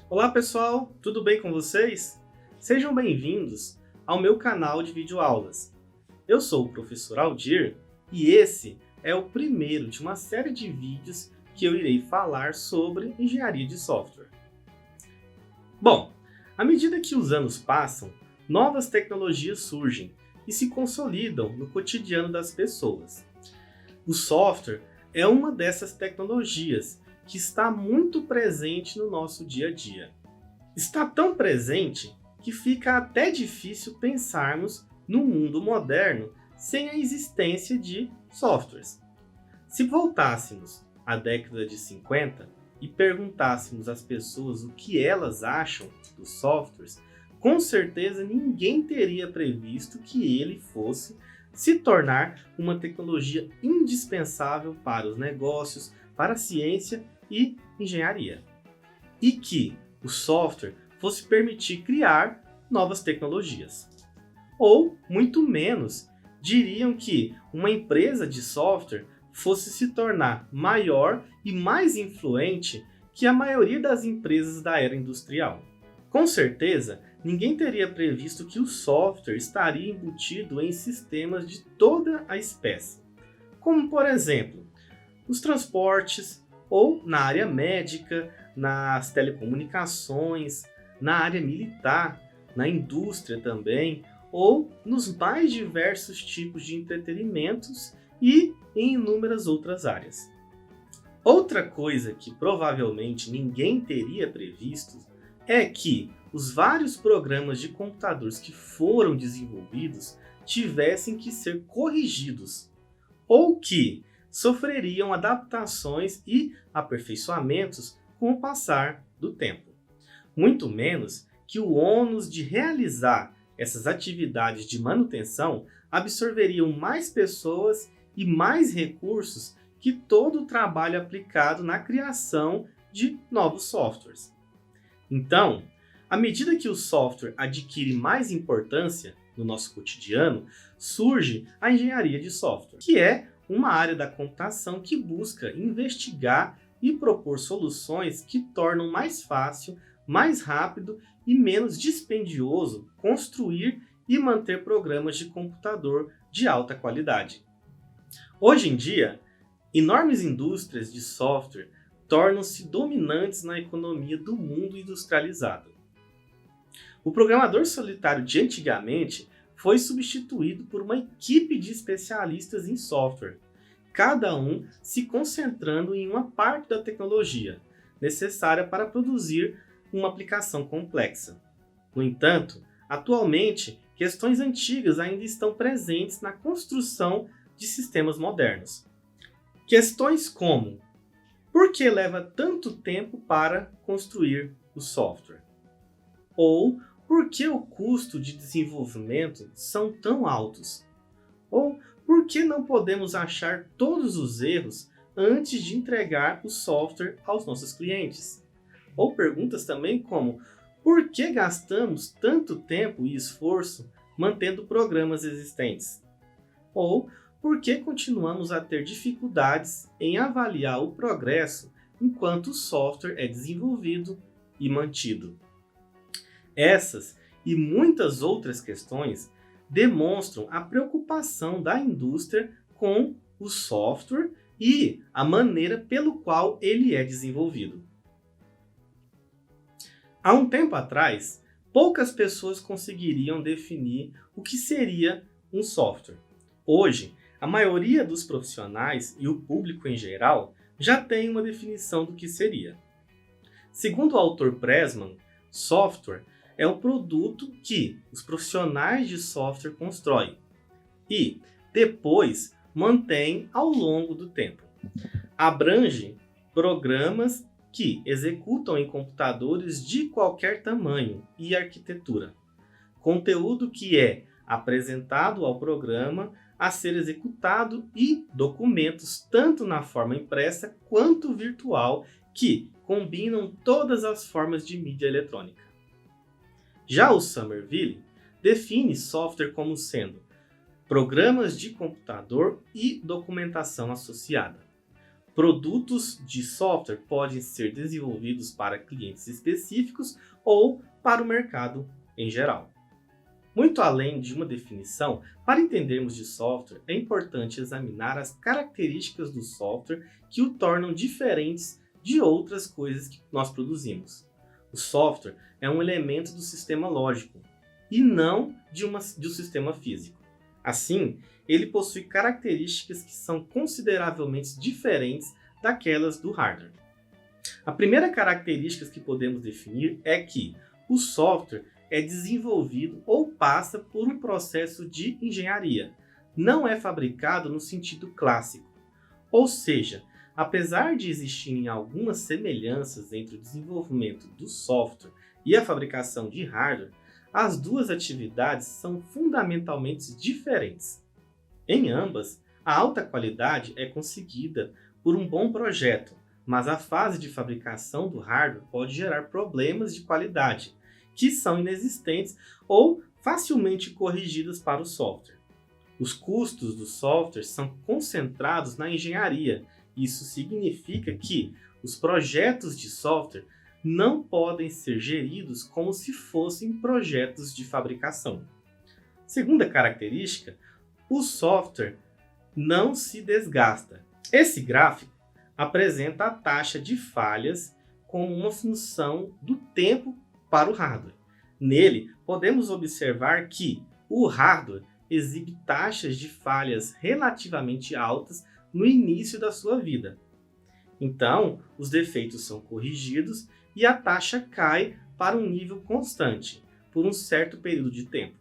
Olá pessoal, tudo bem com vocês? Sejam bem-vindos ao meu canal de videoaulas. Eu sou o professor Aldir e esse é o primeiro de uma série de vídeos que eu irei falar sobre engenharia de software. Bom, à medida que os anos passam, novas tecnologias surgem e se consolidam no cotidiano das pessoas. O software é uma dessas tecnologias que está muito presente no nosso dia a dia. Está tão presente que fica até difícil pensarmos no mundo moderno sem a existência de softwares. Se voltássemos à década de 50 e perguntássemos às pessoas o que elas acham dos softwares, com certeza ninguém teria previsto que ele fosse se tornar uma tecnologia indispensável para os negócios, para a ciência e engenharia. E que o software fosse permitir criar novas tecnologias. Ou, muito menos, diriam que uma empresa de software fosse se tornar maior e mais influente que a maioria das empresas da era industrial. Com certeza, ninguém teria previsto que o software estaria embutido em sistemas de toda a espécie, como, por exemplo, os transportes, ou na área médica, nas telecomunicações, na área militar, na indústria também, ou nos mais diversos tipos de entretenimentos e em inúmeras outras áreas. Outra coisa que provavelmente ninguém teria previsto é que os vários programas de computadores que foram desenvolvidos tivessem que ser corrigidos, ou que sofreriam adaptações e aperfeiçoamentos com o passar do tempo. Muito menos que o ônus de realizar essas atividades de manutenção absorveriam mais pessoas e mais recursos que todo o trabalho aplicado na criação de novos softwares. Então, à medida que o software adquire mais importância no nosso cotidiano, surge a engenharia de software, que é uma área da computação que busca investigar e propor soluções que tornam mais fácil, mais rápido e menos dispendioso construir e manter programas de computador de alta qualidade. Hoje em dia, enormes indústrias de software tornam-se dominantes na economia do mundo industrializado. O programador solitário de antigamente foi substituído por uma equipe de especialistas em software, cada um se concentrando em uma parte da tecnologia necessária para produzir uma aplicação complexa. No entanto, atualmente, questões antigas ainda estão presentes na construção de sistemas modernos. Questões como: por que leva tanto tempo para construir o software? Ou por que o custo de desenvolvimento são tão altos? Ou por que não podemos achar todos os erros antes de entregar o software aos nossos clientes? Ou perguntas também como: por que gastamos tanto tempo e esforço mantendo programas existentes? Ou por que continuamos a ter dificuldades em avaliar o progresso enquanto o software é desenvolvido e mantido? Essas e muitas outras questões demonstram a preocupação da indústria com o software e a maneira pelo qual ele é desenvolvido. Há um tempo atrás, poucas pessoas conseguiriam definir o que seria um software. Hoje, a maioria dos profissionais e o público em geral já tem uma definição do que seria. Segundo o autor Pressman, software é um produto que os profissionais de software constroem e depois mantêm ao longo do tempo. Abrange programas que executam em computadores de qualquer tamanho e arquitetura. Conteúdo que é apresentado ao programa a ser executado e documentos tanto na forma impressa quanto virtual que combinam todas as formas de mídia eletrônica. Já o Somerville define software como sendo programas de computador e documentação associada. Produtos de software podem ser desenvolvidos para clientes específicos ou para o mercado em geral. Muito além de uma definição, para entendermos de software, é importante examinar as características do software que o tornam diferentes de outras coisas que nós produzimos. O software é um elemento do sistema lógico e não de um sistema físico. Assim, ele possui características que são consideravelmente diferentes daquelas do hardware. A primeira característica que podemos definir é que o software é desenvolvido ou passa por um processo de engenharia. Não é fabricado no sentido clássico. Ou seja, apesar de existirem algumas semelhanças entre o desenvolvimento do software e a fabricação de hardware, as duas atividades são fundamentalmente diferentes. Em ambas, a alta qualidade é conseguida por um bom projeto, mas a fase de fabricação do hardware pode gerar problemas de qualidade, que são inexistentes ou facilmente corrigidos para o software. Os custos do software são concentrados na engenharia. Isso significa que os projetos de software não podem ser geridos como se fossem projetos de fabricação. Segunda característica, o software não se desgasta. Esse gráfico apresenta a taxa de falhas como uma função do tempo para o hardware. Nele, podemos observar que o hardware exibe taxas de falhas relativamente altas no início da sua vida. Então, os defeitos são corrigidos e a taxa cai para um nível constante por um certo período de tempo.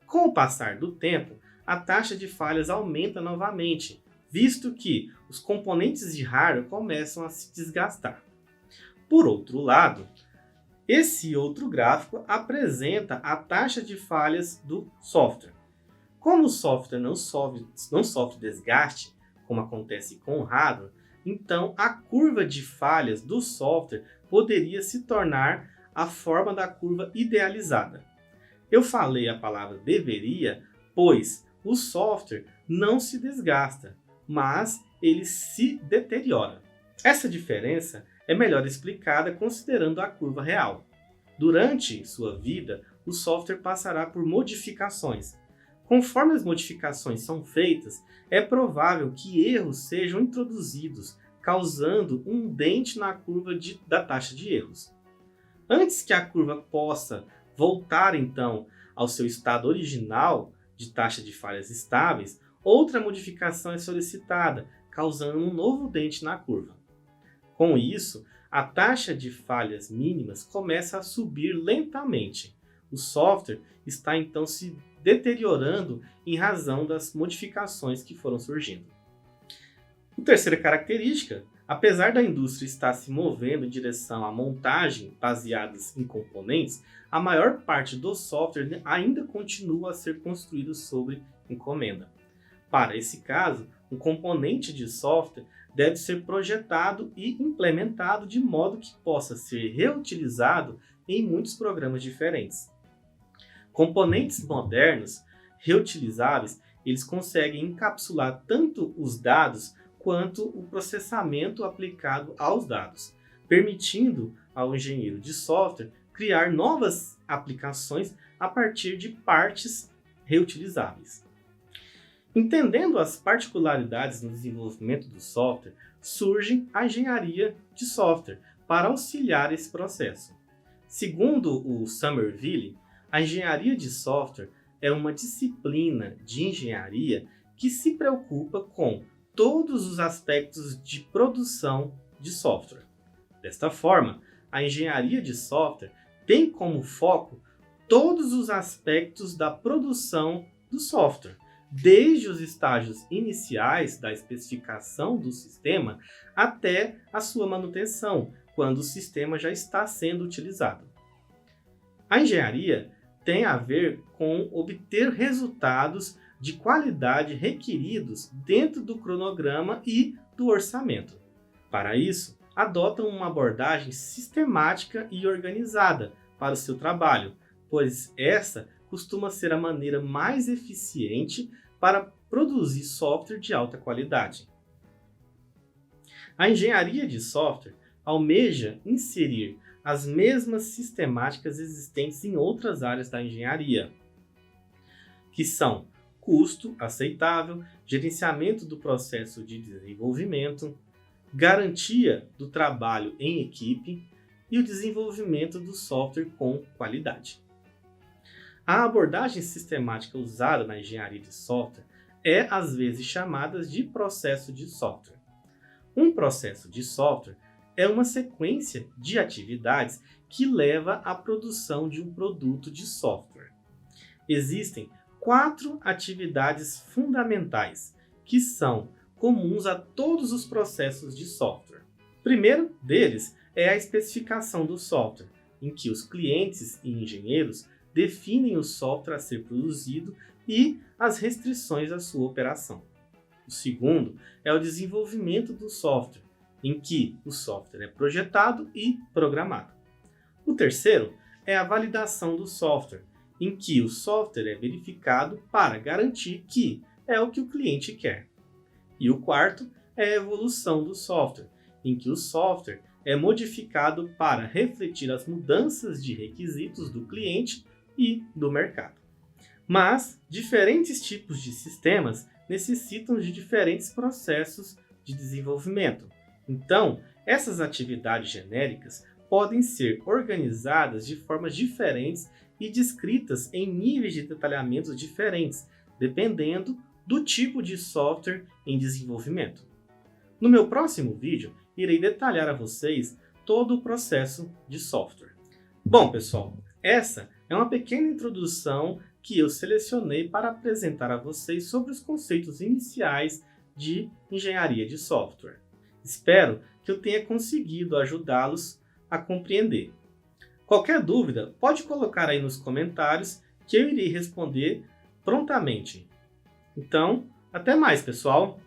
Com o passar do tempo, a taxa de falhas aumenta novamente, visto que os componentes de hardware começam a se desgastar. Por outro lado, esse outro gráfico apresenta a taxa de falhas do software. Como o software não sofre desgaste, como acontece com o hardware, então a curva de falhas do software poderia se tornar a forma da curva idealizada. Eu falei a palavra deveria, pois o software não se desgasta, mas ele se deteriora. Essa diferença é melhor explicada considerando a curva real. Durante sua vida, o software passará por modificações. Conforme as modificações são feitas, é provável que erros sejam introduzidos, causando um dente na curva da taxa de erros. Antes que a curva possa voltar então ao seu estado original de taxa de falhas estáveis, outra modificação é solicitada, causando um novo dente na curva. Com isso, a taxa de falhas mínimas começa a subir lentamente. O software está então se deteriorando em razão das modificações que foram surgindo. A terceira característica, apesar da indústria estar se movendo em direção à montagem baseadas em componentes, a maior parte do software ainda continua a ser construído sob encomenda. Para esse caso, um componente de software deve ser projetado e implementado de modo que possa ser reutilizado em muitos programas diferentes. Componentes modernos, reutilizáveis, eles conseguem encapsular tanto os dados quanto o processamento aplicado aos dados, permitindo ao engenheiro de software criar novas aplicações a partir de partes reutilizáveis. Entendendo as particularidades no desenvolvimento do software, surge a engenharia de software para auxiliar esse processo. Segundo o Somerville, a engenharia de software é uma disciplina de engenharia que se preocupa com todos os aspectos de produção de software. Desta forma, a engenharia de software tem como foco todos os aspectos da produção do software, desde os estágios iniciais da especificação do sistema até a sua manutenção, quando o sistema já está sendo utilizado. A engenharia tem a ver com obter resultados de qualidade requeridos dentro do cronograma e do orçamento. Para isso, adotam uma abordagem sistemática e organizada para o seu trabalho, pois essa costuma ser a maneira mais eficiente para produzir software de alta qualidade. A engenharia de software almeja inserir as mesmas sistemáticas existentes em outras áreas da engenharia, que são custo aceitável, gerenciamento do processo de desenvolvimento, garantia do trabalho em equipe e o desenvolvimento do software com qualidade. A abordagem sistemática usada na engenharia de software é às vezes chamada de processo de software. Um processo de software é uma sequência de atividades que leva à produção de um produto de software. Existem 4 atividades fundamentais que são comuns a todos os processos de software. O primeiro deles é a especificação do software, em que os clientes e engenheiros definem o software a ser produzido e as restrições à sua operação. O segundo é o desenvolvimento do software, em que o software é projetado e programado. O terceiro é a validação do software, em que o software é verificado para garantir que é o que o cliente quer. E o quarto é a evolução do software, em que o software é modificado para refletir as mudanças de requisitos do cliente e do mercado. Mas diferentes tipos de sistemas necessitam de diferentes processos de desenvolvimento. Então, essas atividades genéricas podem ser organizadas de formas diferentes e descritas em níveis de detalhamento diferentes, dependendo do tipo de software em desenvolvimento. No meu próximo vídeo, irei detalhar a vocês todo o processo de software. Bom, pessoal, essa é uma pequena introdução que eu selecionei para apresentar a vocês sobre os conceitos iniciais de engenharia de software. Espero que eu tenha conseguido ajudá-los a compreender. Qualquer dúvida, pode colocar aí nos comentários que eu irei responder prontamente. Então, até mais, pessoal!